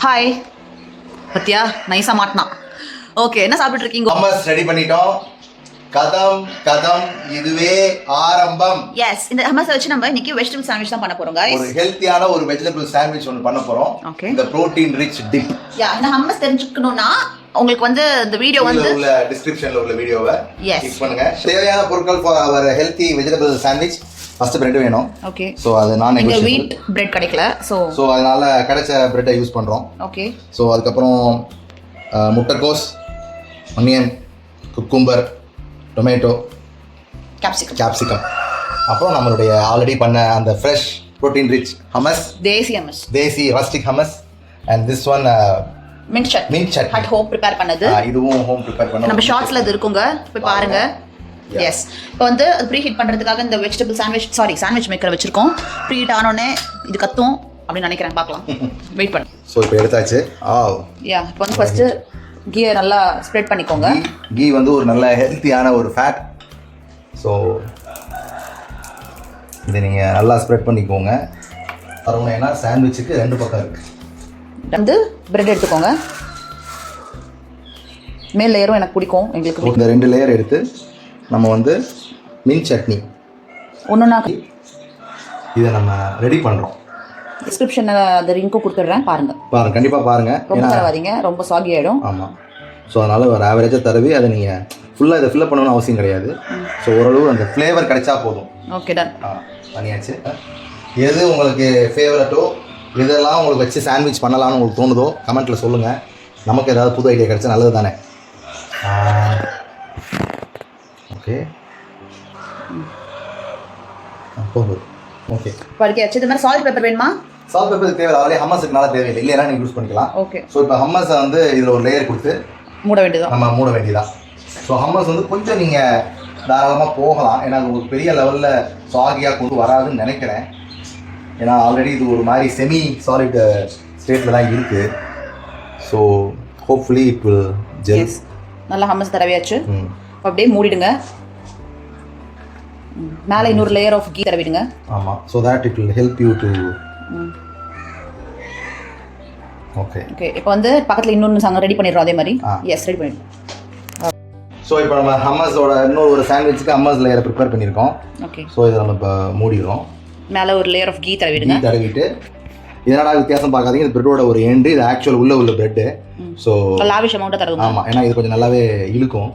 Hi பத்தியா நைஸா மாட்டினா. ஓகே, என்ன சாப்பிட்டு இருக்கீங்க? ஹம்மஸ் ரெடி பண்ணிட்டோம். கதம் கதம் இதுவே ஆரம்பம். எஸ், இந்த ஹம்மஸ் வச்சு நம்ம இன்னைக்கு வெஜிடபிள் சாண்ட்விச் தான் பண்ண போறோம் गाइस. ஒரு ஹெல்த்தியான ஒரு வெஜிடபிள் சாண்ட்விச் ஒன்னு பண்ண போறோம். ஓகே, இந்த புரோட்டீன் ரிச் டிப். இந்த ஹம்மஸ் தெரிஞ்சுக்கணும்னா உங்களுக்கு வந்து இந்த வீடியோ வந்து உள்ள டிஸ்கிரிப்ஷன்ல உள்ள வீடியோவை Yes. கிளிக் பண்ணுங்க. தேவையான பொருட்கள் for our healthy vegetable sandwich. First bread வேணும். ஓகே, சோ அது நான் இங்க வீட் பிரெட் கிடைக்கல. சோ அதனால கிடைச்ச பிரெட்டை யூஸ் பண்றோம். ஓகே, சோ அதுக்கு அப்புறம் முட்டைக்கோஸ், ஆனியன், குக்கும்பர், டொமேட்டோ, கேப்சிகம், அப்புறம் நம்மளுடைய ஆல்ரெடி பண்ண அந்த fresh protein rich hummus, desi rustic hummus, and this one mint chutney at home prepare பண்ணது. இதுவும் ஹோம் ப்ரிப்பேர் பண்ண நம்ம ஷார்ட்ஸ்ல இது இருக்குங்க, போய் பாருங்க. எஸ், இப்போ வந்து அது ப்ரீ ஹீட் பண்ணுறதுக்காக இந்த வெஜிடபிள் சாண்ட்விச் மேக்கரை வச்சிருக்கோம். ப்ரீ ஹீட் ஆனோடனே இது கத்தும் அப்படின்னு நினைக்கிறேன், பார்க்கலாம். வெயிட் பண்ணு. ஸோ இப்போ எடுத்தாச்சு. இப்போ வந்து ஃபர்ஸ்ட் கீயை நல்லா ஸ்ப்ரெட் பண்ணிக்கோங்க. கீ வந்து ஒரு நல்ல ஹெல்த்தியான ஒரு ஃபேட். ஸோ இதை நீங்கள் நல்லா ஸ்ப்ரெட் பண்ணிக்கோங்க. தரணும், ஏன்னா சாண்ட்விச்சுக்கு ரெண்டு பக்கம் இருக்குது. வந்து பிரெட் எடுத்துக்கோங்க. மேல் லேயரும் எனக்கு பிடிக்கும், எங்களுக்கு இந்த 2 லேயர் எடுத்து நம்ம வந்து மின்ட் சட்னி ஒன்றுனா இதை நம்ம ரெடி பண்ணுறோம். டிஸ்கிரிப்ஷனில் அந்த லிங்க்கும் கொடுத்துட்றேன், பாருங்கள். கண்டிப்பாக பாருங்கள். ரொம்ப தரவாதீங்க, ரொம்ப சாகி ஆகிடும். ஆமாம். ஸோ அதனால் ஒரு ஆவரேஜாக தருவி அதை நீங்கள் ஃபுல்லாக இதை ஃபில்லப் பண்ணணும்னு அவசியம் கிடையாது. ஸோ ஓரளவு அந்த ஃப்ளேவர் கிடைச்சா போதும். Okay, done. பண்ணியாச்சு. எது உங்களுக்கு ஃபேவரட்டோ, இதெல்லாம் உங்களுக்கு வச்சு சாண்ட்விச் பண்ணலாம்னு உங்களுக்கு தோணுதோ கமெண்ட்டில் சொல்லுங்கள். நமக்கு ஏதாவது புது ஐடியா கிடைச்சா நல்லது தானே. ஓகே, ஓகே, படிக்காச்சு. இது மாதிரி சால்ட் பெப்பர் வேணுமா? சால்ட் பெப்பர் தேவை, ஆல்ரெடி ஹம்மஸுக்குனால தேவையில்லை, இல்லைன்னா நீங்கள் யூஸ் பண்ணிக்கலாம். ஓகே. ஸோ இப்போ ஹம்மஸை வந்து இதில் ஒரு லேயர் கொடுத்து மூட வேண்டியதான். நம்ம மூட வேண்டியதான். ஸோ ஹம்மஸ் வந்து கொஞ்சம் நீங்கள் தாராளமாக போகலாம், ஏன்னா அது ஒரு பெரிய லெவலில் சாகியாக கொண்டு வராதுன்னு நினைக்கிறேன். ஏன்னா ஆல்ரெடி இது ஒரு மாதிரி செமி சாலிட் ஸ்டேட்டில் தான் இருக்குது. So hopefully it will gel. நல்லா ஹம்மஸ் தடவியாச்சு. அப்படியே மூடிடுங்க. மேலே இன்னொரு லேயர் ஆஃப் கீ தடவிடுங்க. ஆமாம், so that it will help you to. Okay, okay. இப்போ வந்து பக்கத்தில் இன்னொன்று நாங்கள் ரெடி பண்ணிடுறோம் அதே மாதிரி. எஸ், ரெடி பண்ணிடுறோம். ஸோ இப்போ நம்ம ஹம்மஸோட இன்னொரு ஒரு சாண்ட்விச்சுக்கு ஹம்மஸ் லேயரை ப்ரிப்பேர் பண்ணியிருக்கோம். ஓகே. ஸோ இதை நம்ம இப்போ மூடிடுறோம். மேலே ஒரு லேயர் ஆஃப் கீ தடவிடுங்க. தடவிட்டு இதனடா வித்தியாசம் பார்க்காதீங்க, இது பிரெட்டோட ஒரு எண்டு, இது ஆக்சுவல் உள்ள பிரெட்டு. ஸோ லாவிஷ் அமௌண்ட்டாக தருவோம். ஆமாம், ஏன்னா இது கொஞ்சம் நல்லாவே இழுக்கும்.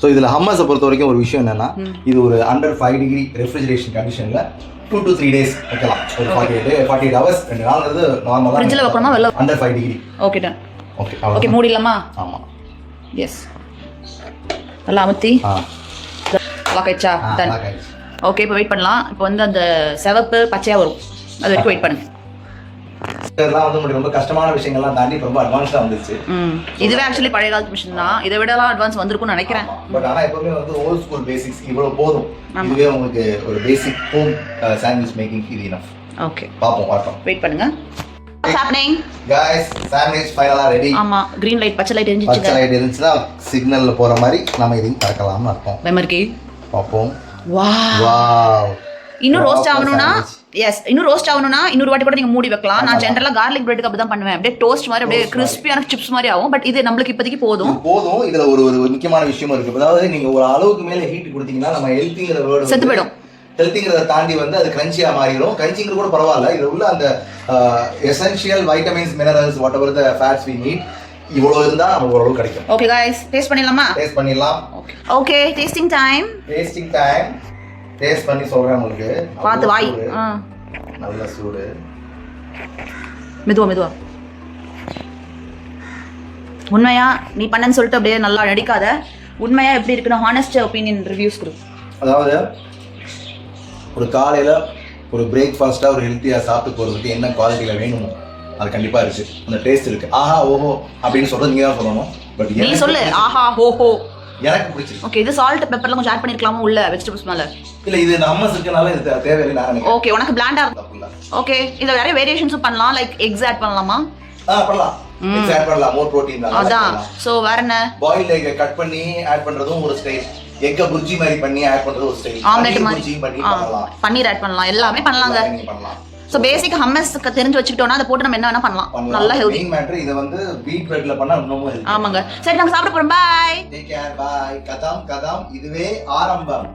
ஸோ இதில் ஹம்மஸை பொறுத்த வரைக்கும் ஒரு விஷயம் என்னென்னா, இது ஒரு அண்டர் 5 டிகிரி ரெஃப்ரிஜரேஷன் கண்டிஷனில் 2 to 3 days வைக்கலாம். ஒரு 48 hours 2 நாள்ங்கிறது நார்மலாக ஃப்ரிட்ஜில் வைக்கணுமா வெளில? Under 5 degree. Okay, done. Okay, okay, மூடிடலாமா? ஆமாம். எஸ், நல்லா அமுத்தி லாக் ஆயிடுச்சா? டன். ஓகே, இப்போ வெயிட் பண்ணலாம். இப்போ வந்து அந்த சிவப்பு பச்சையாக வரும், அது வரைக்கும் வெயிட் பண்ணுங்க. இதெல்லாம் வந்து ரொம்ப கஷ்டமான விஷயங்கள்லாம் தாண்டி ரொம்ப அட்வான்ஸ்டாக வந்துருச்சு. இதுவே ஆக்சுவலி பழைய காலத்து மிஷின் தான், இதை விடலாம் அட்வான்ஸ் வந்திருக்கும்னு நினைக்கிறேன். பட் ஆனால் எப்பவுமே வந்து ஓல்ட் ஸ்கூல் பேசிக்ஸ் இவ்வளோ போதும். இதுவே உங்களுக்கு ஒரு பேசிக் ஹோம் சாண்ட்விச் மேக்கிங் இது இனஃப். ஓகே, பார்ப்போம். வெயிட் பண்ணுங்க. What's happening? Guys, சாண்ட்விச் ஃபைனலா ரெடி. ஆமா, கிரீன் லைட், பச்சை லைட் எரிஞ்சிருச்சு. பச்சை லைட் எரிஞ்சுனா சிக்னல்ல போற மாதிரி நம்ம இதையும் கறக்கலாம்னு அர்த்தம். மெமரிக்கி பாப்போம். வாவ். இன்னும் ரோஸ்ட் ஆகணும்னா இன்னொரு வாட்டி கூட நீங்க மூடி வைக்கலாம். நான் ஜெனரலா கார்லிக் பிரெட்க்கு அப்படி தான் பண்ணுவேன். அப்படியே டோஸ்ட் மாதிரி அப்படியே கிறிஸ்பியான சிப்ஸ் மாதிரி ஆகும். பட் இது நம்மளுக்கு இப்போதைக்கு போதும். இதுல ஒரு முக்கியமான விஷயமும் இருக்கு. அதாவது நீங்க ஒரு அளவுக்கு மேல ஹீட் கொடுத்தீங்கன்னா நம்ம ஹெல்த்திங்கிற வேர்ட் செத்து போயிடும். ஹெல்த்திங்கிறத தாண்டி வந்து அது கிரன்ச்சியா மாறிடும். கிரன்ச்சிங்கிறது கூட பரவாயில்ல, இதுல உள்ள அந்த essential vitamins, minerals, whatever the fats we need, இவ்வளவு இருந்தா நமக்கு ஓரளவு கிடைக்கும். ஓகே गाइस, டேஸ்ட் பண்ணிடலாமா? டேஸ்ட் பண்ணிடலாம். Okay, tasting time. டேஸ்ட் பண்ணி சொல்றேன் உங்களுக்கு. பாத்து வாய். நல்ல சூடு. மெதுவா. உண்மையா நீ பண்ணன்னு சொல்லிட்டு அப்படியே நல்லா நடிக்காத. உண்மையா எப்படி இருக்குன்னு ஹானஸ்ட் ஒப்பீனியன் ரிவ்யூஸ் கொடு. அதாவது ஒரு காலையில் ஒரு பிரேக்ஃபாஸ்ட்டாக ஒரு ஹெல்த்தியாக சாப்பிட்டு போகிறதுக்கு என்ன குவாலிட்டியில் வேணுமோ அது கண்டிப்பாக இருக்குது. அந்த டேஸ்ட் இருக்குது. ஆஹா ஓஹோ அப்படின்னு சொல்கிறது நீங்கள் தான் சொல்லணும். பட் நீ சொல்லு ஆஹா ஓஹோ. எனக்கு பிடிச்சிருக்கு. ஓகே, இது சால்ட் பெப்பர்லாம் கொஞ்சம் ஆட் பண்ணிருக்கலாமா உள்ள வெஜிடபிள்ஸ் மேல? இல்லை, இது ஹம்மஸ் இருக்கனால இது தேவையில்லை நான் நினைக்கிறேன். ஓகே, உனக்கு பிளாண்டா இருக்குல்ல. ஓகே, இதுல வேற வேரியேஷன்ஸும் பண்ணலாம். லைக் எக்ஸ் ஆட் பண்ணலாமா? பண்ணலாம். எக்ஸ் ஆட் பண்ணலாம், மோர் புரோட்டீன் தான். அதான். சோ வேற என்ன? பாயில் எக் கட் பண்ணி ஆட் பண்றதும் ஒரு ஸ்டைல். எக்க புர்ஜி மாதிரி பண்ணி ஆட் பண்றது ஒரு ஸ்டைல். ஆம்லெட் மாதிரி பண்ணி பண்ணலாம். பன்னீர் ஆட் பண்ணலாம். எல்லாமே பண்ணலாங்க. ஸோ பேசிக் ஹம்மஸ் தெரிஞ்சு வச்சுக்கிட்டோம்னா அதை போட்டு நம்ம என்ன வேணா பண்ணலாம். நல்லா ஹெல்தி. மெயின் மேட்டர் இதை வந்து வீட் பிரெட்ல பண்ணா இன்னமும் ஹெல்தி. ஆமாங்க. சரி நாங்க சாப்பிட போறோம். பாய். Take care. பாய். கதம் இதுவே ஆரம்பம்.